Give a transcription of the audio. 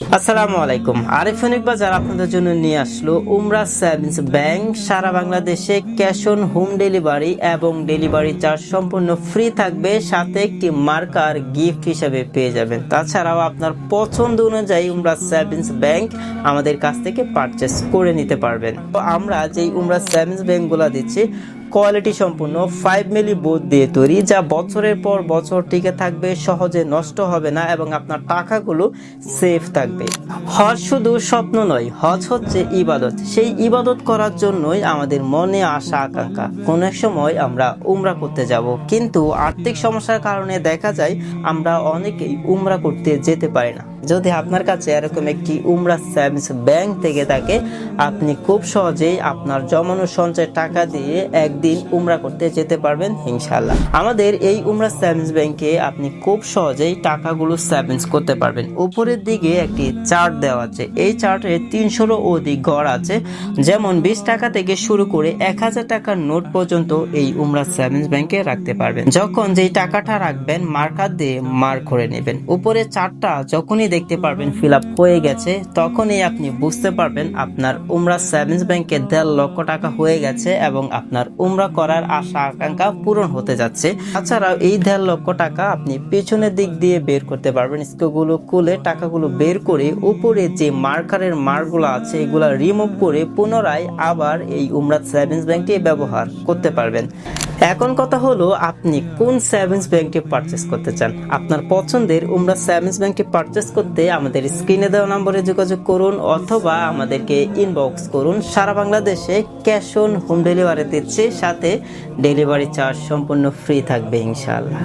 আসসালামু আলাইকুম। আরিফ বাজার আপনাদের জন্য নিয়ে আসলো উমরা সেভিংস ব্যাংক। সারা বাংলাদেশে ক্যাশ অন হোম ডেলিভারি এবং ডেলিভারি চার্জ সম্পূর্ণ ফ্রি থাকবে, সাথে একটি মার্কার গিফট হিসেবে পেয়ে যাবেন। তাছাড়াও আপনার পছন্দ অনুযায়ী উমরা সেভিংস ব্যাংক আমাদের কাছ থেকে পারচেস করে নিতে পারবেন। তো আমরা যেই উমরা সেভিংস ব্যাংকগুলো দিচ্ছি কোয়ালিটি সম্পূর্ণ 5 মিলি বোর্ড দিয়ে তৈরি, যা বছরের পর বছর টিকে থাকবে, সহজে নষ্ট হবে না এবং আপনার টাকাগুলো সেফ থাকবে। হজ শুধু স্বপ্ন নয়, হজ হচ্ছে ইবাদত। সেই ইবাদত করার জন্যই আমাদের মনে আশা আকাঙ্ক্ষা কোন এক সময় আমরা উমরা করতে যাব, কিন্তু আর্থিক সমস্যার কারণে দেখা যায় আমরা অনেকেই উমরা করতে যেতে পারি না। যদি আপনার কাছে এরকম একটি উমরা সেভিংস ব্যাংক থেকে থাকে, আপনি খুব সহজেই আপনার জমানো সঞ্চয় টাকা দিয়ে একদিন উমরা করতে যেতে পারবেন ইনশাআল্লাহ। আমাদের এই উমরা সেভিংস ব্যাংকে আপনি খুব সহজেই টাকাগুলো সেভিংস করতে পারবেন। উপরের দিকে একটি চার্ট দেওয়া আছে, এই চার্টে 300-এরও অধিক ঘর আছে। যেমন 20 টাকা থেকে শুরু করে 1000 টাকার নোট পর্যন্ত এই উমরা সেভিংস ব্যাংকে রাখতে পারবেন। যখন যেই টাকাটা রাখবেন মার্কার দিয়ে মার্ক করে নেবেন। উপরে চার্টটা যখনই দেখতে পারবেন ফিল আপ হয়ে গেছে, তখনই আপনি বুঝতে পারবেন আপনার উমরা সেভিংস ব্যাংকে 1.5 লক্ষ টাকা হয়ে গেছে এবং আপনার উমরা করার আশা আকাঙ্ক্ষা পূরণ হতে যাচ্ছে। তাছাড়াও এই 1.5 লক্ষ টাকা আপনি পেছনের দিক দিয়ে বের করতে পারবেন। স্ক্রুগুলো খুলে টাকাগুলো বের করে উপরে যে মার্কারের মার্কগুলো আছে এগুলো রিমুভ করে পুনরায় আবার এই উমরা সেভিংস ব্যাংকটি ব্যবহার করতে পারবেন। এখন কথা হলো, আপনি কোন সেভিংস ব্যাংকটি পারচেস করতে চান? আপনার পছন্দের উমরা সেভিংস ব্যাংকটি পারচেস করতে আমাদের স্ক্রিনে দেওয়া নম্বরে যোগাযোগ করুন অথবা আমাদেরকে ইনবক্স করুন। সারা বাংলাদেশে ক্যাশ অন হোম ডেলিভারি দিচ্ছে, সাথে ডেলিভারি চার্জ সম্পূর্ণ ফ্রি থাকবে ইনশাআল্লাহ।